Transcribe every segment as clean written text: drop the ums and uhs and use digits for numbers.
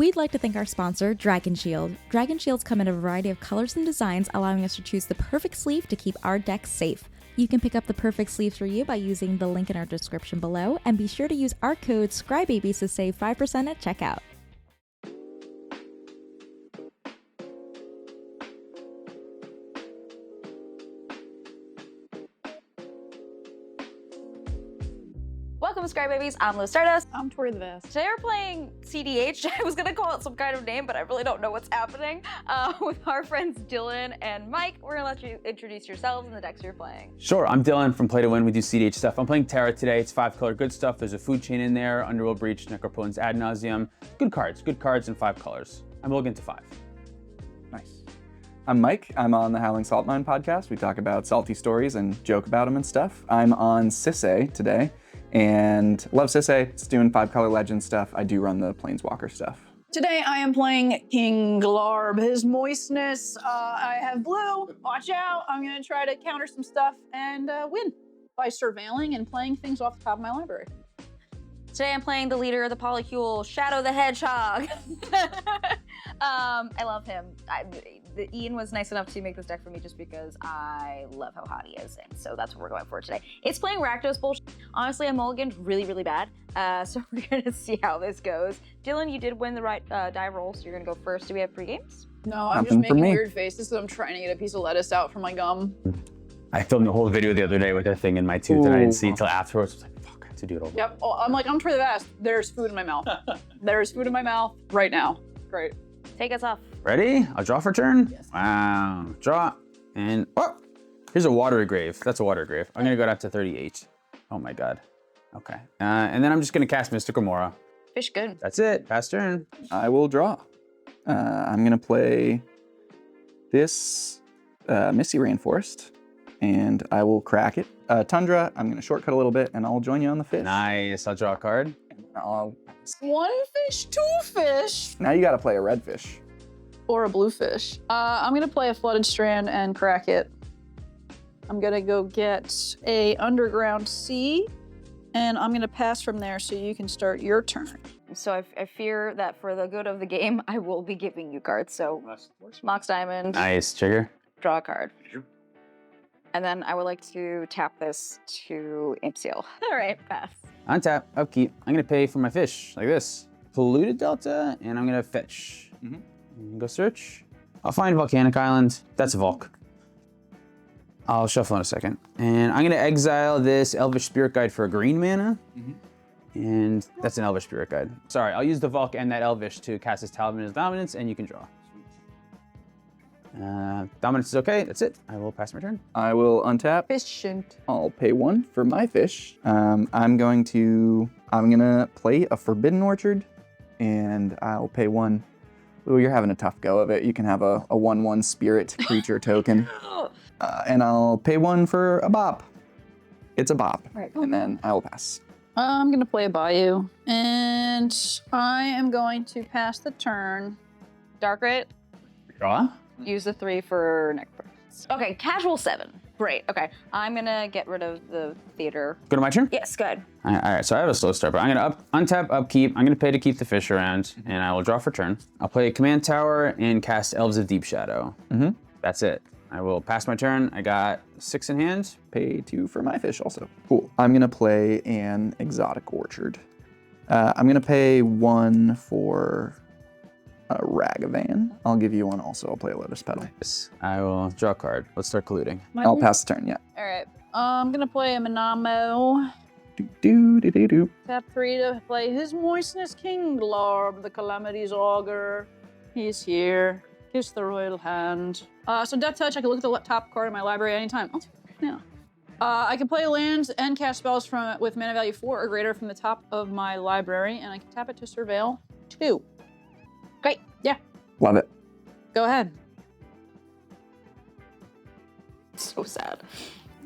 We'd like to thank our sponsor, Dragon Shield. Dragon Shields come in a variety of colors and designs, allowing us to choose the perfect sleeve to keep our decks safe. You can pick up the perfect sleeve for you by using the link in our description below, and be sure to use our code ScryBabies to save 5% at checkout. Welcome to ScryBabies, I'm Liz Stardust. I'm Tori the Vest. Today we're playing CEDH. I was gonna call it some kind of name, but I really don't know what's happening. With our friends Dylan and Mike, we're gonna let you introduce yourselves and the decks you're playing. Sure, I'm Dylan from Play to Win. We do CEDH stuff. I'm playing Terra today. It's 5-color good stuff. There's a food chain in there, Underworld Breach, Necropotence Ad Nauseam. Good cards in 5 colors. I'm looking to 5. Nice. I'm Mike. I'm on the Howling Salt Mine podcast. We talk about salty stories and joke about them and stuff. I'm on Sisay today. And love Sisay. It's doing 5-color legend stuff. I do run the Planeswalker stuff. Today I am playing King Glarb. His moistness. I have blue. Watch out. I'm gonna try to counter some stuff and win by surveilling and playing things off the top of my library. Today I'm playing the leader of the Polycule, Shadow the Hedgehog. I love him. Ian was nice enough to make this deck for me just because I love how hot he is, and so that's what we're going for today. It's playing Rakdos bullshit. Honestly, I mulliganed really, really bad, so we're gonna see how this goes. Dylan, you did win the right die roll, so you're gonna go first. Do we have pre-games? No, I'm just making weird faces because I'm trying to get a piece of lettuce out from my gum. I filmed the whole video the other day with a thing in my tooth and I didn't see it until afterwards. I was like, fuck, I have to do it over. Yep, oh, I'm like, I'm Tori the Vest. There's food in my mouth. There's food in my mouth right now. Great. Take us off. Ready? I'll draw for turn? Yes. Wow. Draw. And, oh, here's a water grave. That's a water grave. I'm gonna go down to 38. Oh my God. Okay. And then I'm just gonna cast Mystical Mora. Fish good. That's it. Pass turn. I will draw. I'm gonna play this Misty Rainforest, and I will crack it. Tundra, I'm gonna shortcut a little bit, and I'll join you on the fish. Nice. I'll draw a card. I'll... One fish, 2 fish. Now you gotta play a red fish. Or a blue fish. I'm gonna play a Flooded Strand and crack it. I'm gonna go get a Underground Sea, and I'm gonna pass from there so you can start your turn. So I fear that for the good of the game, I will be giving you cards. So Mox Diamond, Nice. Trigger. draw a card. And then I would like to tap this to Imp Seal. All right, pass. Untap, upkeep. I'm gonna pay for my fish like this. Polluted Delta, and I'm gonna fetch. Go search. I'll find Volcanic Island. That's a Volk. I'll shuffle in a second. And I'm gonna exile this Elvish Spirit Guide for a green mana. And that's an Elvish Spirit Guide. Sorry, I'll use the Volk and that Elvish to cast his Talisman's Dominance, and you can draw. Dominance is okay, that's it. I will pass my turn. I will untap. Efficient. I'll pay 1 for my fish. I'm gonna play a Forbidden Orchard, and I'll pay 1. Ooh, you're having a tough go of it. You can have a 1/1 spirit creature token. And I'll pay 1 for a bop. It's a bop. Right. And then I will pass. I'm gonna play a Bayou, and I am going to pass the turn. Dark Rit, Draw. use the 3 for Necropotence. Okay, Casual 7. Great, okay. I'm gonna get rid of the theater. Go to my turn? Yes, good. All right, so I have a slow start, but I'm gonna untap, upkeep. I'm gonna pay to keep the fish around, and I will draw for turn. I'll play a Command Tower and cast Elves of Deep Shadow. That's it. I will pass my turn. I got 6 in hand. Pay 2 for my fish also. Cool. I'm gonna play an Exotic Orchard. I'm gonna pay 1 for a Ragavan. I'll give you 1 also. I'll play a Lotus Petal. Yes, I will draw a card. Let's start colluding. I'll pass the turn, yeah. All right. I'm gonna play a Manamo. Do. Tap 3 to play His Moistness King Glarb, the Calamity's Augur. He's here. Kiss the Royal Hand. So Death Touch, I can look at the top card in my library anytime. I'll do it right now. I can play lands and cast spells with mana value 4 or greater from the top of my library, and I can tap it to surveil 2. Great. Yeah. Love it. Go ahead. So sad.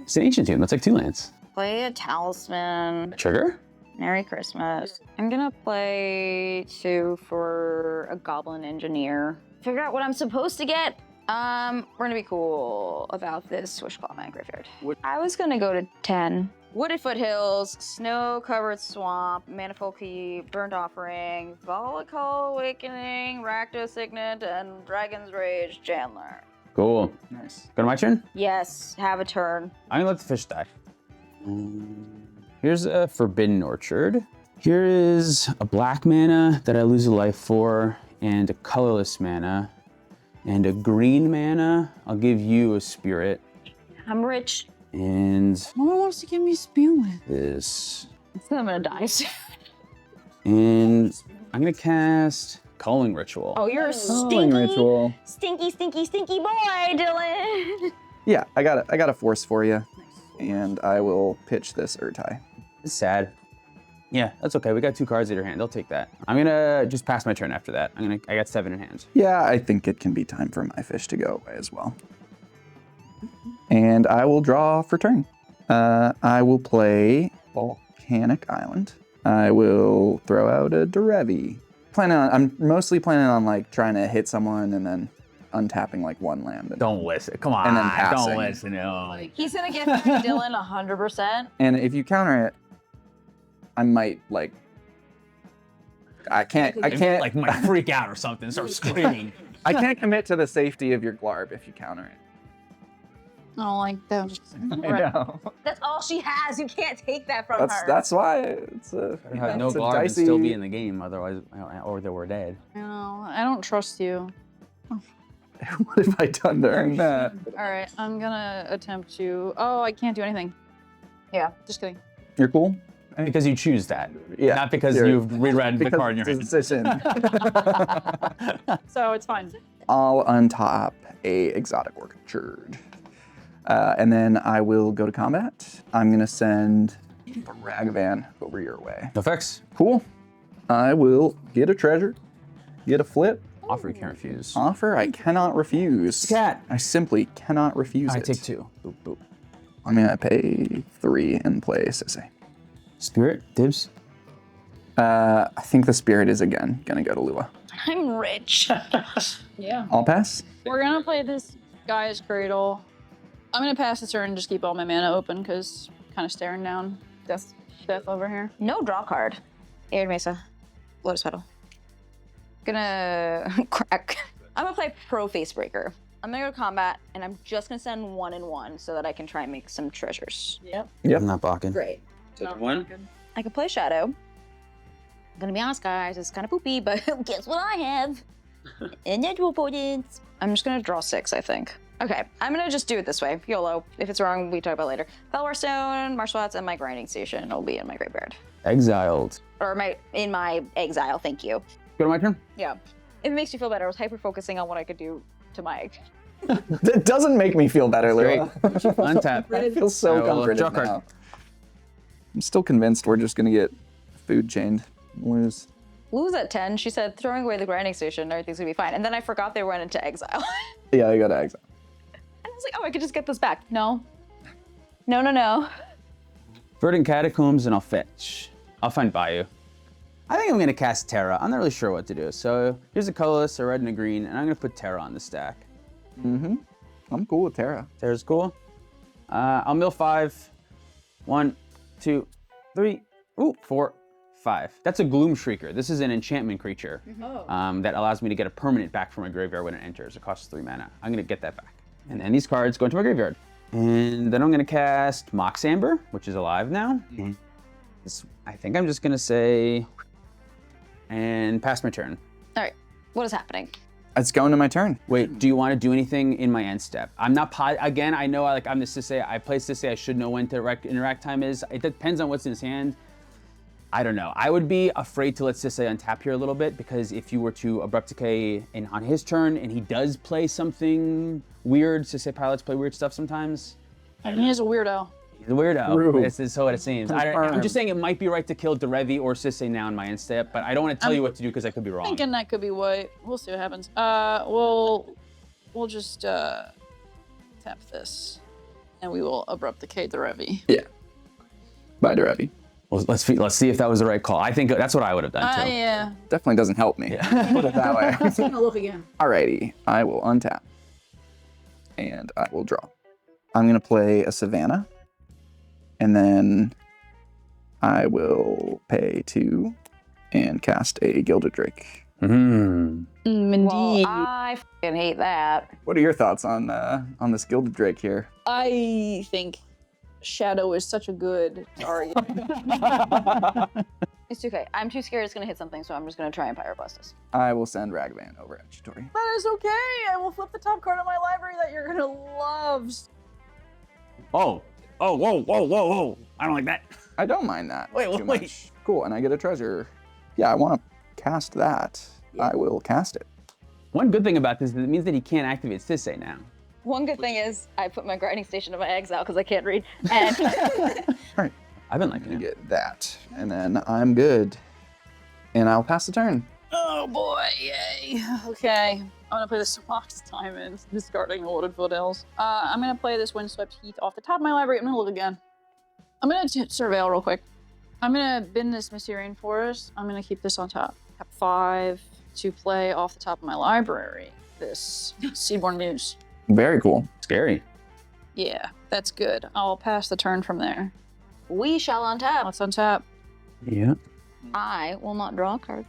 It's an Ancient Tomb. That's like 2 lands. Play a Talisman. Trigger? Merry Christmas. I'm gonna play 2 for a Goblin Engineer. Figure out what I'm supposed to get. We're gonna be cool about this Swishclaw Mana Graveyard. I was gonna go to 10. Wooded Foothills, Snow-Covered Swamp, Manifold Key, Burnt Offering, Volcall Awakening, Rakdos Signet, and Dragon's Rage Chandler. Cool. Nice. Go to my turn? Yes, have a turn. I'm gonna let the fish die. Here's a Forbidden Orchard. Here is a black mana that I lose a life for, and a colorless mana, and a green mana. I'll give you a spirit. I'm rich. And No one wants to give me spirit. this. So I'm gonna die soon. And I'm gonna cast Culling Ritual. Oh, you're a Calling stinky, ritual. stinky boy, Dylan. Yeah, I got a force for you, and I will pitch this Urtai. It's sad. Yeah, that's okay. We got 2 cards in your hand. I'll take that. I'm gonna just pass my turn after that. I got 7 in hand. Yeah, I think it can be time for my fish to go away as well. And I will draw for turn. I will play Volcanic Island. I will throw out a Derevi. I'm mostly planning on like trying to hit someone and then untapping like 1 land. And, Don't listen. Come on. And then passing. Don't listen. No. He's gonna get through Dylan 100%. and if you counter it, I might like. I can't like might freak out or something, start screaming. I can't commit to the safety of your Glarb if you counter it. I don't like that. I know. That's all she has. You can't take that from her. That's why it's a, Have no it's a Glarb and dicey. still be in the game, otherwise, or they were dead. No, I don't trust you. What have I done to earn that? All right, I'm gonna attempt to. Oh, I can't do anything. Yeah. Just kidding. You're cool. Because you choose that, Yeah. not because You're- you've reread the Because card in your it's a hand. decision. So it's fine. I'll untop a exotic orchard. And then I will go to combat. I'm gonna send a Ragavan over your way. No effects. Cool. I will get a treasure, get a flip, Offer you can't refuse. offer I cannot refuse. Cat. I simply cannot refuse I it. take 2. Boop, boop. I'm gonna pay 3 and play Sisay. Spirit, dibs. I think the spirit is again gonna go to Lua. I'm rich. Yeah. I'll pass. We're gonna play this guy's cradle. I'm gonna pass the turn and just keep all my mana open because kind of staring down death over here. No draw card. Arid Mesa. Lotus Petal. Gonna crack. I'm gonna play Pro Facebreaker. I'm gonna go to combat, and I'm just gonna send 1 and 1 so that I can try and make some treasures. Yep. Yep. I'm not blocking. Great. Take 1. I can play Shadow. I'm gonna be honest, guys, it's kind of poopy, but guess what I have? Individual points. I'm just gonna draw 6, I think. Okay, I'm gonna just do it this way. YOLO. If it's wrong, we talk about it later. Felwar Stone, Martial Arts, and my grinding station will be in my graveyard. Exiled. Or in my exile, thank you. Go to my turn. Yeah. If it makes you feel better, I was hyper-focusing on what I could do to my... That doesn't make me feel better, Great. Lua. Untap. I feel so I will comforted draw a card. now. I'm still convinced we're just gonna get food chained. Lose. Lou's at 10. She said, throwing away the grinding station, everything's gonna be fine. And then I forgot they went into exile. Yeah, I got to exile. And I was like, oh, I could just get this back. No. No. Verdant Catacombs, and I'll fetch. I'll find Bayou. I think I'm gonna cast Terra. I'm not really sure what to do. So here's a colorless, a red and a green, and I'm gonna put Terra on the stack. Mm-hmm. I'm cool with Terra. Terra's cool. I'll mill 5. 1, 2, 3, 4, 5. That's a Gloom Shrieker. This is an enchantment creature that allows me to get a permanent back from my graveyard when it enters. It costs 3 mana. I'm gonna get that back. And then these cards go into my graveyard. And then I'm gonna cast Mox Amber, which is alive now. I think I'm just gonna say, and pass my turn. All right. What is happening? It's going to my turn. Wait, do you want to do anything in my end step? I'm not, again, I know I'm the Sisay, I play Sisay, I should know when to interact time is. It depends on what's in his hand. I don't know. I would be afraid to let Sisay untap here a little bit, because if you were to Abrupt Decay on his turn and he does play something weird, Sisay pilots play weird stuff sometimes. And he is a weirdo. He's a weirdo. True. This is so what it seems. I'm just saying it might be right to kill Derevi or Sisay now in my end step, but I don't want to tell you what to do because I could be wrong. Thinking that could be what. We'll see what happens. We'll just tap this, and we will Abrupt Decay the Revi. Yeah. Bye, Derevi. Well, let's see if that was the right call. I think that's what I would have done too. Yeah. Definitely doesn't help me. Put it that way. Let's take a look again. Alrighty. I will untap. And I will draw. I'm going to play a Savannah. And then I will pay 2 and cast a Gilded Drake. Mm. Indeed. Well, I fucking hate that. What are your thoughts on this Gilded Drake here? I think Shadow is such a good target. It's okay. I'm too scared it's gonna hit something, so I'm just gonna try and Pyroblast. I will send Ragavan over Executory. That is okay. I will flip the top card of my library that you're gonna love. Oh, whoa. I don't like that. I don't mind that Wait, too wait. much. Cool, and I get a treasure. Yeah, I want to cast that. Yeah. I will cast it. One good thing about this is it means that he can't activate Sisay now. One good thing is I put my grinding station in my exile because I can't read. And All right, I've been I'm liking gonna it. get that, and then I'm good. And I'll pass the turn. Oh boy, yay. Okay, I'm gonna play the Swamp's Diamond, discarding the Loaded Foothills. I'm gonna play this Windswept Heath off the top of my library. I'm gonna look again. I'm gonna surveil real quick. I'm gonna bin this Mycerian Forest. I'm gonna keep this on top. Tap 5 to play off the top of my library. This Seaborn Muse. Very cool. Scary. Yeah, that's good. I'll pass the turn from there. we shall untap. Let's untap. Yeah. I will not draw a card.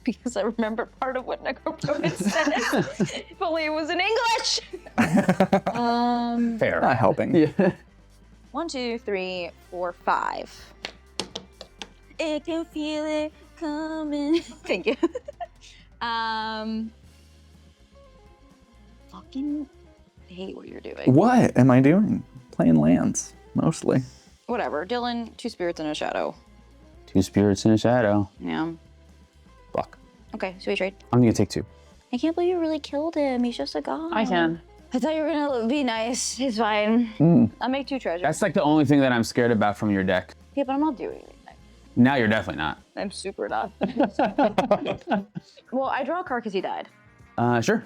Because I remember part of what Necroptoad said. If only it was in English. Fair. Not helping. Yeah. 1, 2, 3, 4, 5. It can feel it coming. Thank you. Fucking hate what you're doing. What am I doing? Playing lands, mostly. Whatever. Dylan, 2 spirits and a shadow. 2 spirits in a shadow. Yeah. Fuck. Okay, so we trade. I'm gonna take 2. I can't believe you really killed him. He's just a god. I can. I thought you were gonna be nice. It's fine. Mm. I'll make 2 treasures. That's like the only thing that I'm scared about from your deck. Yeah, but I'm not doing anything. Now you're definitely not. I'm super not. Well, I draw a card because he died, Sure.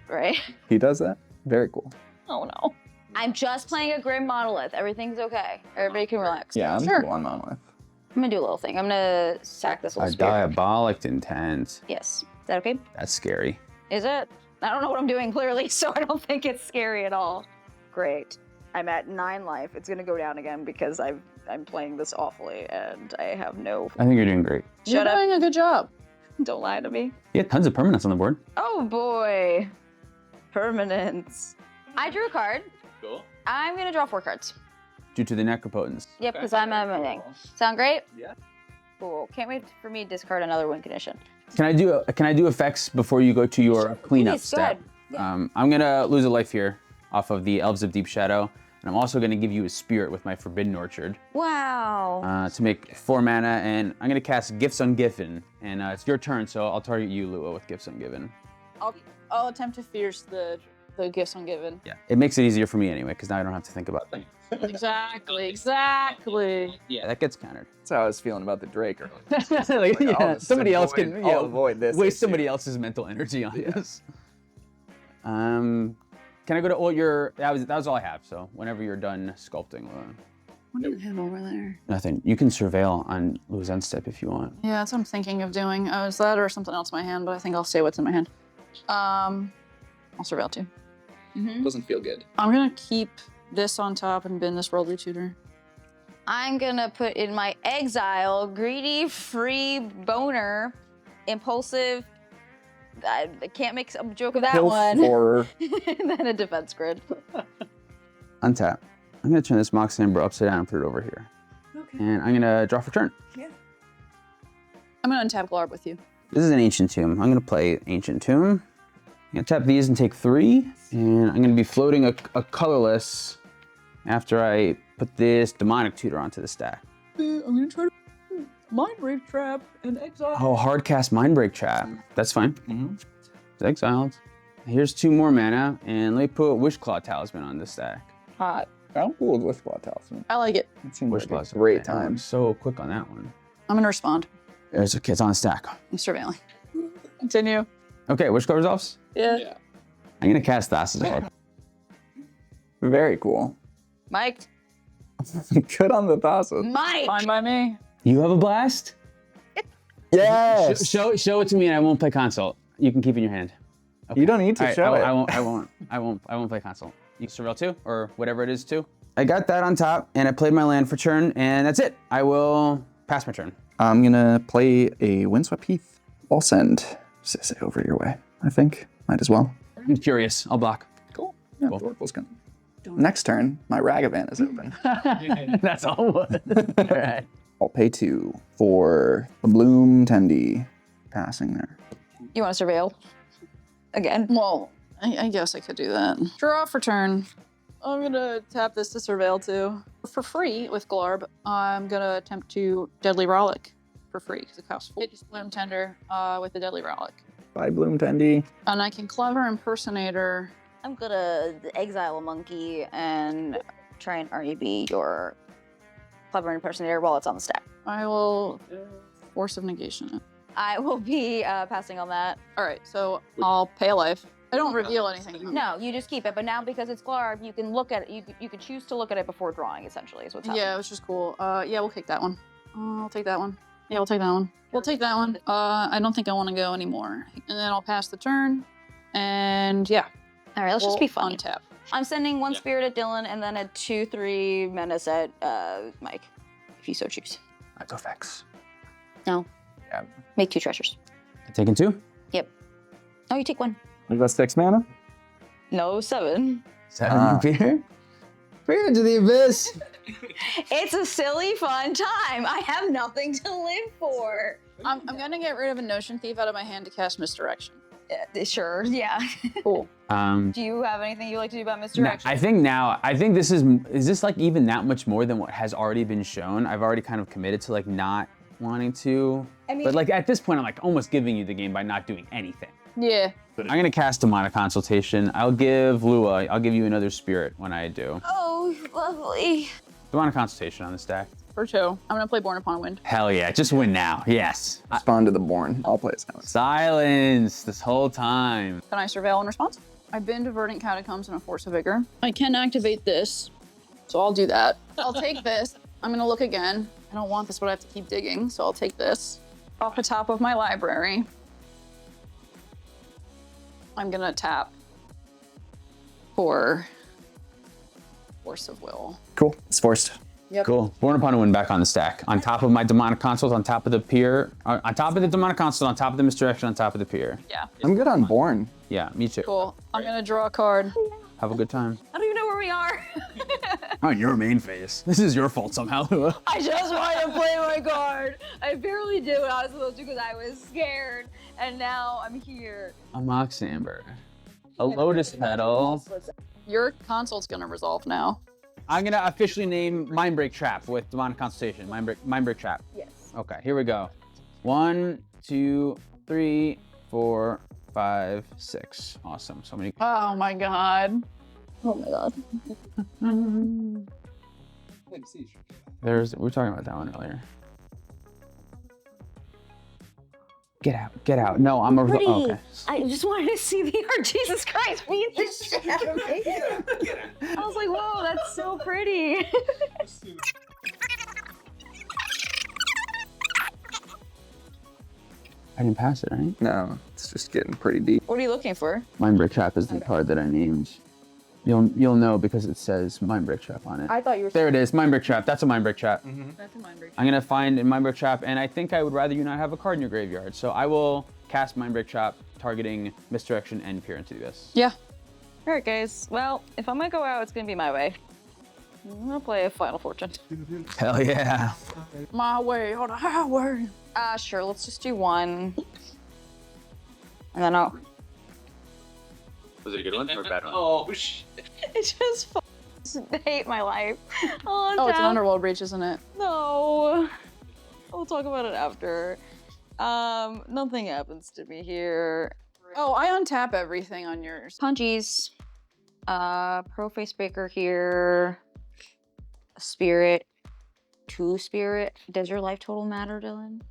right? He does that? Very cool. Oh no. I'm just playing a Grim Monolith. Everything's okay. Everybody can relax. Yeah, I'm Sure. cool on Monolith. I'm gonna do a little thing. I'm gonna sack this A little spirit. diabolic intent. Yes. Is that okay? That's scary. Is it? I don't know what I'm doing clearly, so I don't think it's scary at all. Great. I'm at 9 life. It's gonna go down again because I'm playing this awfully and I have no. I think you're doing great. You're Shut up. doing a good job. Don't lie to me. You had tons of permanents on the board. Oh boy. Permanence. I drew a card. Cool. I'm gonna draw 4 cards. Due to the necropotence. Yep, because I'm everything. Sound great? Yeah. Cool. Can't wait for me to discard another win condition. Can I do effects before you go to your cleanup Please, step? go ahead. I'm gonna lose a life here off of the Elves of Deep Shadow, and I'm also gonna give you a spirit with my Forbidden Orchard Wow. to make 4 mana, and I'm gonna cast Gifts Ungiven, and it's your turn, so I'll target you, Lua, with Gifts Ungiven. I'll attempt to fierce the gifts ungiven. Yeah, it makes it easier for me anyway, because now I don't have to think about things. Exactly. Yeah, that gets countered. That's how I was feeling about the Drake. Like, I'll yeah, just somebody else avoid- can I'll avoid this waste issue. somebody else's mental energy on this. Can I go to all your? That was all I have. So whenever you're done sculpting, What do you have over there? nothing. You can surveil on Lua's end step if you want. Yeah, that's what I'm thinking of doing. Is that or something else in my hand? But I think I'll say what's in my hand. I'll surveil too. Doesn't feel good. I'm gonna keep this on top and bin this Worldly Tutor. I'm gonna put in my exile, greedy, free, boner, impulsive. I can't make a joke of that Pilf one. horror. And then a defense grid. Untap. I'm gonna turn this Mox Amber upside down and put it over here. Okay. And I'm gonna draw for turn. I'm gonna untap Glarb with you. This is an Ancient Tomb. I'm gonna play Ancient Tomb. I'm gonna tap these and take 3, and I'm gonna be floating a colorless after I put this Demonic Tutor onto the stack. I'm gonna try to Mind Break Trap and exile. Oh, hard cast Mindbreak Trap. That's fine. It's exiled. Here's 2 more mana, and let me put Wishclaw Talisman on this stack. Hot. I'm cool with Wishclaw Talisman. I like it. It seems like Wishclaw's a great okay. time. I'm so quick on that one. I'm gonna respond. There's okay, it's on the stack. I'm surveilling. Continue. Okay, Wishclaw resolves. Yeah. I'm gonna cast Thassa's Harp. Very cool. Mike. Good on the Thassa. Mike. Fine by me. You have a blast? Yes. Show it to me, and I won't play console. You can keep it in your hand. You don't need to All right, show it. I won't play console. You surveil 2 or whatever it is 2. I got that on top, and I played my land for turn, and that's it. I will pass my turn. I'm gonna play a Windswept Heath. I'll send Sisay over your way, I think. Might as well. I'm curious. I'll block. Cool. Yeah, Cool. Dorkle's gonna. Next turn, my Ragavan is open. That's all. All right. I'll pay 2 for the Bloom Tendy passing there. You want to surveil? Again? Well, I guess I could do that. Draw for turn. I'm gonna tap this to surveil too. For free with Glarb, I'm gonna attempt to Deadly Rollick for free because it costs 4. Bloom Tender with the Deadly Rollick. Bye, Bloom Tendy. And I can Clever Impersonator. I'm gonna exile a monkey and try and REB your Clever Impersonator while it's on the stack. I will Force of Negation it. I will be passing on that. All right, so I'll pay a life. I don't reveal anything. No, you just keep it. But now because it's Glarb, you can look at it. You can choose to look at it before drawing. Essentially, is what's happening. Yeah, which is cool. Yeah, we'll take that one. I'll take that one. Yeah, we'll take that one. We'll take that one. I don't think I want to go anymore. And then I'll pass the turn. And yeah. All right, let's just be fun. Untap. I'm sending 1 spirit at Dylan and then a 2/3 menace at Mike, if you so choose. I go Vex. No. Yeah. Make 2 treasures. Taking 2. Yep. Oh, you take 1. Is that 6 mana? No, 7. 7 Peter. Bring it to the abyss. It's a silly, fun time. I have nothing to live for. I'm gonna get rid of a Notion Thief out of my hand to cast Misdirection. Sure, yeah. Cool. Do you have anything you like to do about misdirection? I think this is this like even that much more than what has already been shown? I've already kind of committed to like not wanting to. I mean, but like at this point, I'm like almost giving you the game by not doing anything. Yeah. I'm gonna cast Demonic Consultation. I'll give Lua, I'll give you another spirit when I do. oh, lovely. Demonic Consultation on the stack. For 2. I'm gonna play Born Upon a Wind. Hell yeah, just win now, yes. Respond to the Born. I'll play Silence. Silence this whole time. Can I surveil in response? I've been to Verdant Catacombs and a Force of Vigor. I can activate this, so I'll do that. I'll take this. I'm gonna look again. I don't want this, but I have to keep digging, so I'll take this. Off the top of my library, I'm gonna tap for Force of Will. Cool. It's forced. Yep. Cool. Born Upon a Wind back on the stack. On top of my Demonic Consult, on top of the pier, on top of the Demonic Consult, on top of the Misdirection, on top of the pier. Yeah. I'm good on Born. Yeah, me too. Cool. I'm gonna draw a card. Have a good time. I don't even know where we are. On your main phase. This is your fault somehow, Lua. I just wanted to play my card. I barely did what I was supposed to because I was scared. And now I'm here. A Mox Amber. A Lotus Petal. Your consult's gonna resolve now. I'm gonna officially name Mindbreak Trap with Demonic Consultation. Mindbreak Trap. Yes. Okay, here we go. 1, 2, 3, 4, 5, 6. Awesome. So many. Oh my god. Oh my god. We were talking about that one earlier. Get out, get out. No, I'm a. Pretty. Oh, okay. I just wanted to see the art. Jesus Christ, beat the shit out of me. I was like, whoa, that's so pretty. I didn't pass it, right? No, it's just getting pretty deep. What are you looking for? Mindbreak Trap is the card that I named. You'll know because it says Mindbreak Trap on it. I thought you were. There it is, Mindbreak Trap. That's a Mindbreak Trap. That's a Mindbreak. I'm gonna find a Mindbreak Trap, and I think I would rather you not have a card in your graveyard. So I will cast Mindbreak Trap, targeting Misdirection and Peer into the Abyss. Yeah. All right, guys. Well, if I'm gonna go out, it's gonna be my way. I'm gonna play a Final Fortune. Hell yeah. My way, on the highway. Sure. Let's just do 1, and then I'll. Was it a good one or a bad one? Oh, shit. I just hate my life. Oh, it's an Underworld Breach, isn't it? No. We'll talk about it after. Nothing happens to me here. Oh, I untap everything on yours. Punchies. Pro Face Breaker here. A Spirit. 2 Spirit. Does your life total matter, Dylan?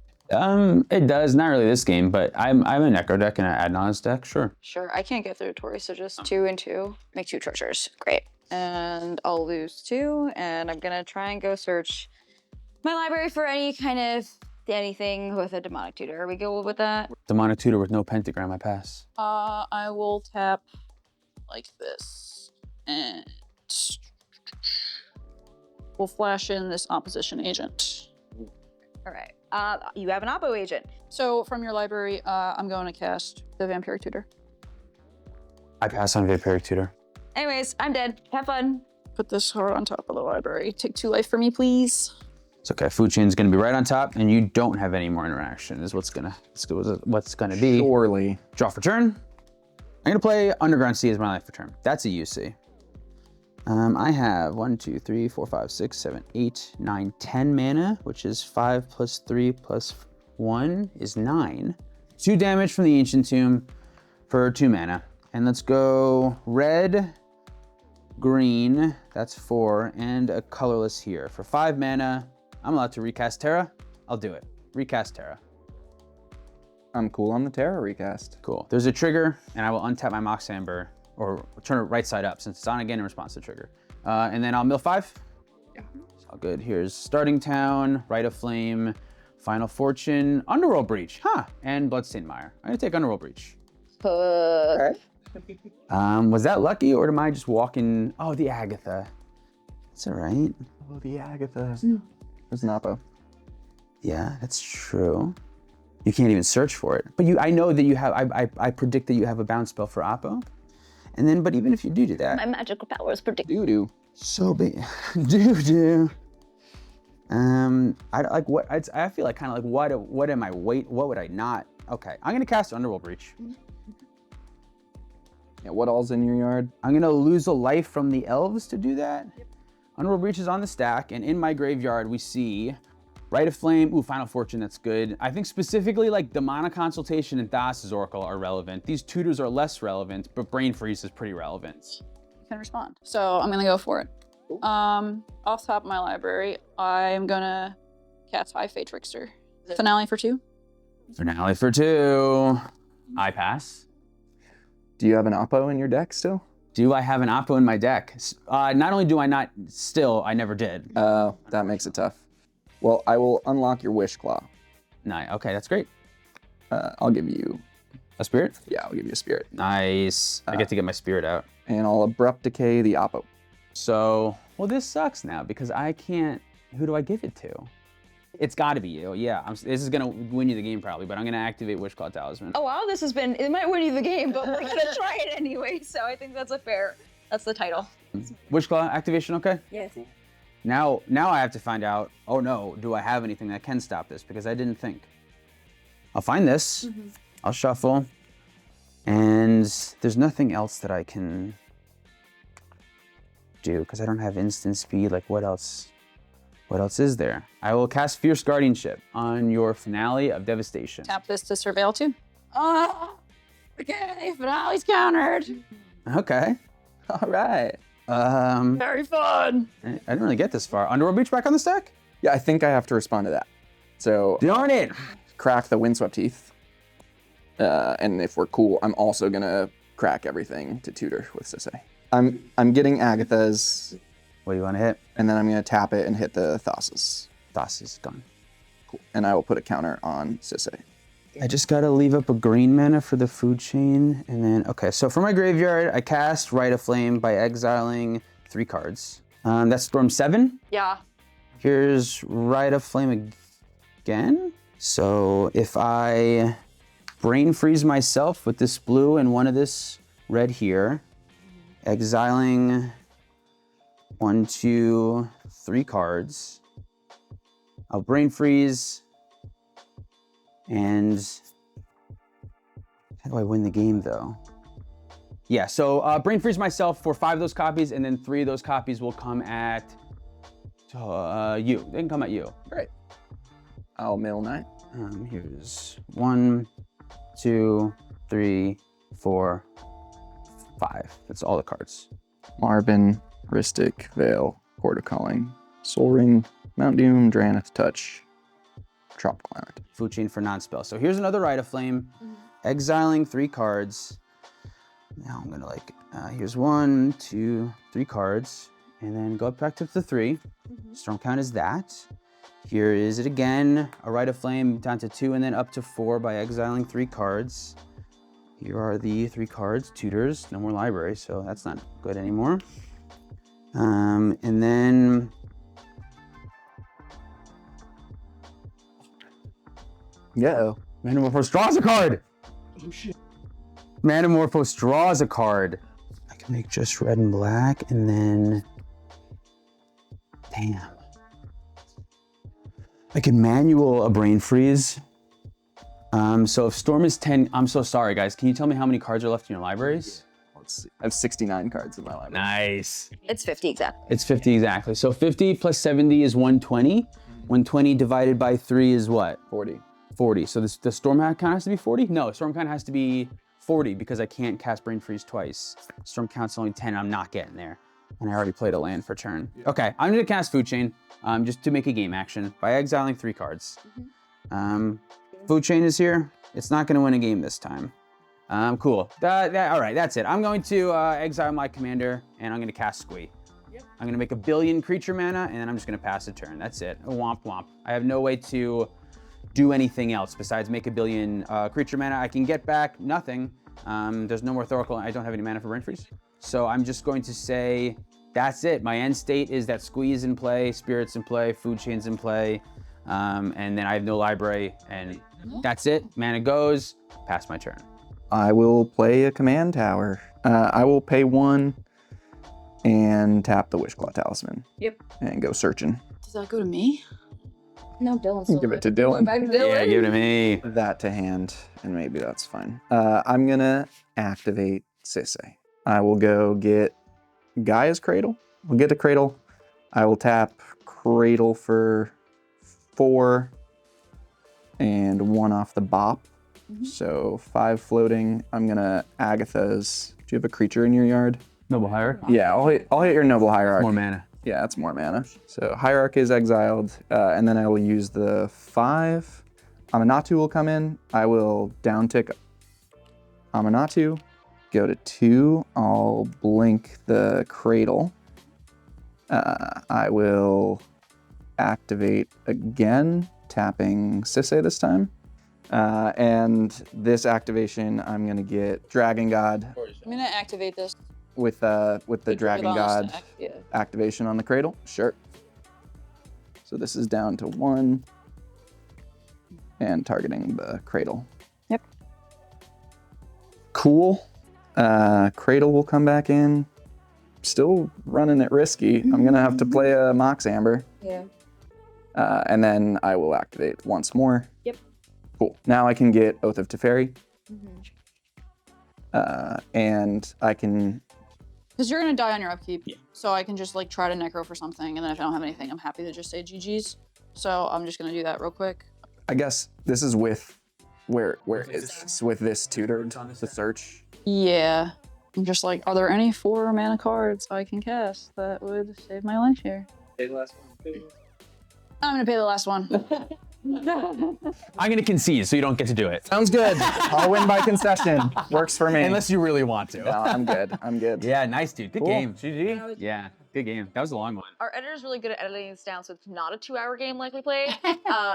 It does. Not really this game, but I'm a Necro deck and an Adnons deck, sure. Sure, I can't get through Tori, so just 2 and 2. Make 2 treasures. Great. And I'll lose 2, and I'm gonna try and go search my library for any kind of anything with a Demonic Tutor. Are we good with that? Demonic Tutor with no pentagram, I pass. I will tap like this and we'll flash in this opposition agent. All right. You have an Oppo agent. So from your library, I'm going to cast the Vampiric Tutor. I pass on Vampiric Tutor. Anyways, I'm dead. Have fun. Put this card on top of the library. Take 2 life for me, please. It's okay. Food chain's gonna be right on top, and you don't have any more interaction. Is what's gonna be. Surely. Draw for turn. I'm gonna play Underground Sea as my life for turn. That's a UC. I have 1, 2, 3, 4, 5, 6, 7, 8, 9, 10 mana, which is 5 plus 3 plus 1 is 9. 2 damage from the Ancient Tomb for 2 mana. And let's go red, green, that's 4, and a colorless here. For 5 mana, I'm allowed to recast Terra. I'll do it. Recast Terra. I'm cool on the Terra recast. Cool. There's a trigger, and I will untap my Mox Amber, or turn it right side up since it's on again in response to trigger. And then I'll mill 5. Yeah. It's all good. Here's Starting Town, Rite of Flame, Final Fortune, Underworld Breach, and Bloodstained Mire. I'm gonna take Underworld Breach. Okay. Was that lucky, or am I just walking? Oh, the Agatha. That's all right. Oh, the Agatha. There's an Oppo. Yeah, that's true. You can't even search for it. But I know that you have, I predict that you have a bounce spell for Oppo. And then, but even if you do that. My magical powers predict. Doo-doo. So big. Doo-doo. I like what, I feel like kind of like, what am I, what would I not? Okay, I'm gonna cast Underworld Breach. Yeah, what all's in your yard? I'm gonna lose a life from the elves to do that. Yep. Underworld Breach is on the stack, and in my graveyard we see Rite of Flame, Final Fortune, that's good. I think specifically like Demonic Consultation and Thassa's Oracle are relevant. These tutors are less relevant, but Brain Freeze is pretty relevant. You can respond. So I'm gonna go for it. Off top of my library, I'm gonna cast High Fate Trickster. Finale for 2. Finale for 2. I pass. Do you have an Oppo in your deck still? Do I have an Oppo in my deck? Not only do I not, still, I never did. Oh, that makes it tough. Well, I will unlock your Wish Claw. Nice. Okay, that's great. I'll give you a spirit? Yeah, I'll give you a spirit. Nice. I get to get my spirit out. And I'll Abrupt Decay the Oppo. So, well, this sucks now because I can't, who do I give it to? It's gotta be you. Yeah, this is gonna win you the game probably, but I'm gonna activate Wishclaw Talisman. Oh wow, this has been, it might win you the game, but we're gonna try it anyway, so I think that's that's the title. Wishclaw activation, okay? Yes. Now I have to find out, oh no, do I have anything that can stop this? Because I didn't think. I'll find this, I'll shuffle, and there's nothing else that I can do because I don't have instant speed. Like what else is there? I will cast Fierce Guardianship on your Finale of Devastation. Tap this to Surveil 2. Okay, Finale's countered. Okay, all right. Very fun. I didn't really get this far. Underworld Breach back on the stack? Yeah, I think I have to respond to that. So Darn it! Crack the Windswept Heath. And if we're cool, I'm also gonna crack everything to tutor with Sisay. I'm getting Agatha's. What do you want to hit? And then I'm gonna tap it and hit the Thassa's. Thassa's gone. Cool. And I will put a counter on Sisay. I just gotta leave up a green mana for the food chain, and then, okay, so for my graveyard, I cast Rite of Flame by exiling 3 cards. That's Storm 7. Yeah. Here's Rite of Flame again. So if I Brain Freeze myself with this blue and one of this red here, exiling 1, 2, 3 cards, I'll Brain Freeze, and how do I win the game though? Yeah, so Brain Freeze myself for 5 of those copies, and then 3 of those copies will come at you. They can come at you. Great. I'll mill 9. Here's 1, 2, 3, 4, 5. That's all the cards. Marvin, Ristic, Veil, Court of Calling, Soul Ring, Mount Doom, Drannith Touch, Tropical Island. Food chain for non-spell. So here's another Rite of Flame, exiling 3 cards. Now I'm gonna here's 1, 2, 3 cards, and then go back to the 3. Storm count is that. Here is it again, a Rite of Flame down to 2 and then up to 4 by exiling 3 cards. Here are the 3 cards, tutors, no more library, so that's not good anymore. And then Yeah. Manamorphose draws a card. Oh shit. Manamorphose draws a card. I can make just red and black, and then, damn. I can manual a brain freeze. So if Storm is 10, I'm so sorry guys. Can you tell me how many cards are left in your libraries? Let's see. I have 69 cards in my library. Nice. It's 50 exactly. It's 50 exactly. So 50 plus 70 is 120. 120 divided by 3 is what? 40. 40. So the Storm count has to be 40? No, Storm count has to be 40 because I can't cast Brain Freeze twice. Storm count's only 10, I'm not getting there. And I already played a land for turn. Okay, I'm gonna cast Food Chain just to make a game action by exiling 3 cards. Food Chain is here. It's not gonna win a game this time. Cool. All right, that's it. I'm going to exile my commander and I'm gonna cast Squee. I'm gonna make a billion creature mana and then I'm just gonna pass a turn. That's it. Womp womp. I have no way to do anything else besides make a billion creature mana. I can get back nothing. There's no more Thoracle. I don't have any mana for Brain Freeze. So I'm just going to say that's it. My end state is that Squee is in play, Spirit's in play, Food Chain's in play, and then I have no library, and that's it. Mana goes, pass my turn. I will play a command tower. I will pay 1 and tap the Wishclaw Talisman. Yep. And go searching. Does that go to me? No, Dylan's still Give it to good. Dylan. Back to Dylan. Yeah, give it to me. That to hand, and maybe that's fine. I'm gonna activate Sisay. I will go get Gaia's Cradle. We'll get a Cradle. I will tap Cradle for 4 and 1 off the Bop. So 5 floating. I'm gonna Agatha's. Do you have a creature in your yard? Noble Hierarch. Yeah, I'll hit your Noble Hierarch. More mana. Yeah, that's more mana. So Hierarch is exiled, and then I will use the 5. Amanatu will come in. I will downtick Amanatu, go to 2. I'll blink the Cradle. I will activate again, tapping Sisay this time. And this activation, I'm gonna get Dragon God I'm gonna activate this. with the Dragon God Yeah. activation on the Cradle. Sure. So this is down to 1 and targeting the Cradle. Yep. Cool. Cradle will come back in. Still running it risky. I'm gonna have to play a Mox Amber. Yeah. And then I will activate once more. Yep. Cool. Now I can get Oath of Teferi. And I can... Because you're gonna die on your upkeep. Yeah. So I can just like try to necro for something, and then if I don't have anything, I'm happy to just say GG's. So I'm just gonna do that real quick. I guess this is with... Where is this? With this tutored, the search. Yeah. I'm just like, are there any 4 mana cards I can cast that would save my life here? Pay the last one. I'm gonna pay the last one. I'm gonna concede so you don't get to do it. Sounds good. I'll win by concession. Works for me. Unless you really want to. No, I'm good. I'm good. Yeah, nice dude. Good Cool. game. GG. Yeah, good game. That was a long one. Our editor's really good at editing this down, so it's not a 2-hour game like we played.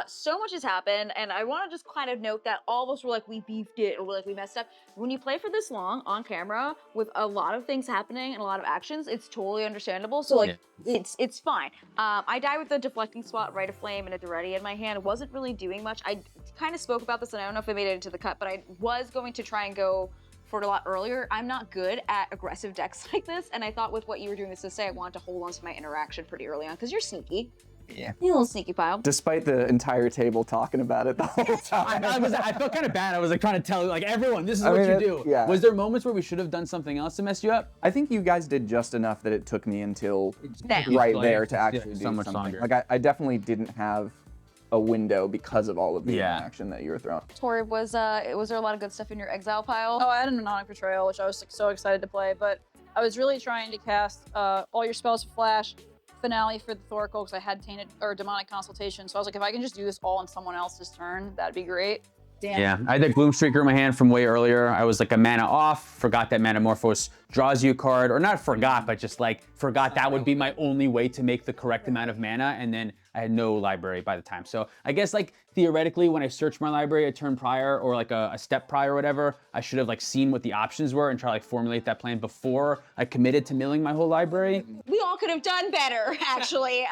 So much has happened, and I want to just kind of note that all of us were like, we beefed it, or we're like, we messed up. When you play for this long on camera with a lot of things happening and a lot of actions, it's totally understandable. So like, it's fine. I died with the deflecting spot, Rite of Flame, and a Duretti in my hand. It wasn't really doing much. I kind of spoke about this, and I don't know if I made it into the cut, but I was going to try and go for it a lot earlier. I'm not good at aggressive decks like this, and I thought with what you were doing this to say, I wanted to hold on to my interaction pretty early on, because you're sneaky. Yeah. You're a little sneaky pile. Despite the entire table talking about it the whole time. I felt kind of bad. I was like trying to tell like everyone, this is I what mean, you it- do. yeah. Was there moments where we should have done something else to mess you up? I think you guys did just enough that it took me until Damn. right Like, there to yeah, actually do so much something. longer. Like I definitely didn't have a window because of all of the Yeah. interaction that you were throwing. Tori, was there a lot of good stuff in your exile pile? Oh, I had an Anonic Betrayal, which I was like, so excited to play, but I was really trying to cast all your spells for flash, Finale for the Thoracle, because I had Tainted or Demonic Consultation. So I was like, if I can just do this all on someone else's turn, that'd be great. Damn. Yeah, I had that Gloom Streaker in my hand from way earlier. I was like a mana off, forgot that Manamorphose draws you a card, or not forgot, but just like forgot that would be my only way to make the correct amount of mana, and then I had no library by the time. So I guess like theoretically when I searched my library a turn prior or like a step prior or whatever, I should have like seen what the options were and try to like formulate that plan before I committed to milling my whole library. We all could have done better, actually.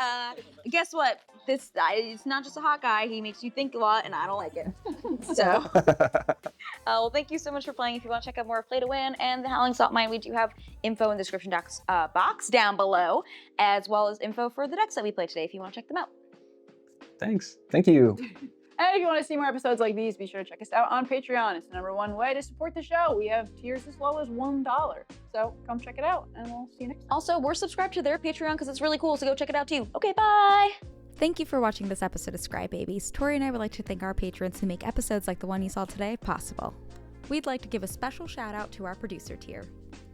Guess what? it's not just a hot guy. He makes you think a lot, and I don't like it. So, well, thank you so much for playing. If you want to check out more of Play to Win and the Howling Salt Mine, we do have info in the description box down below, as well as info for the decks that we played today if you want to check them out. Thanks. Thank you. And if you want to see more episodes like these, be sure to check us out on Patreon. It's the #1 way to support the show. We have tiers as low as $1. So come check it out, and we'll see you next time. Also, we're subscribed to their Patreon because it's really cool, so go check it out too. Okay, bye! Thank you for watching this episode of ScryBabies. Tori and I would like to thank our patrons who make episodes like the one you saw today possible. We'd like to give a special shout out to our producer tier.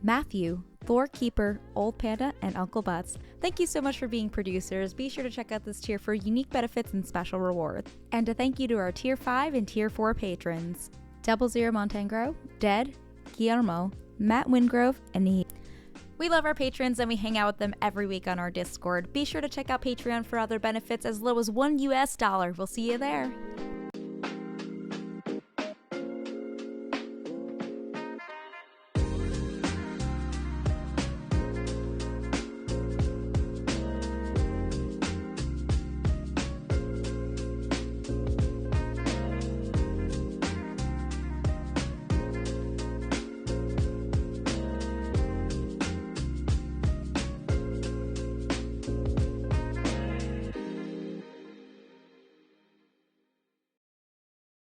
Matthew, Thor Keeper, Old Panda, and Uncle Butts, thank you so much for being producers. Be sure to check out this tier for unique benefits and special rewards. And a thank you to our Tier 5 and Tier 4 patrons, 00 Montangro, Dead, Guillermo, Matt Wingrove, and he. We love our patrons and we hang out with them every week on our Discord. Be sure to check out Patreon for other benefits as low as $1. We'll see you there.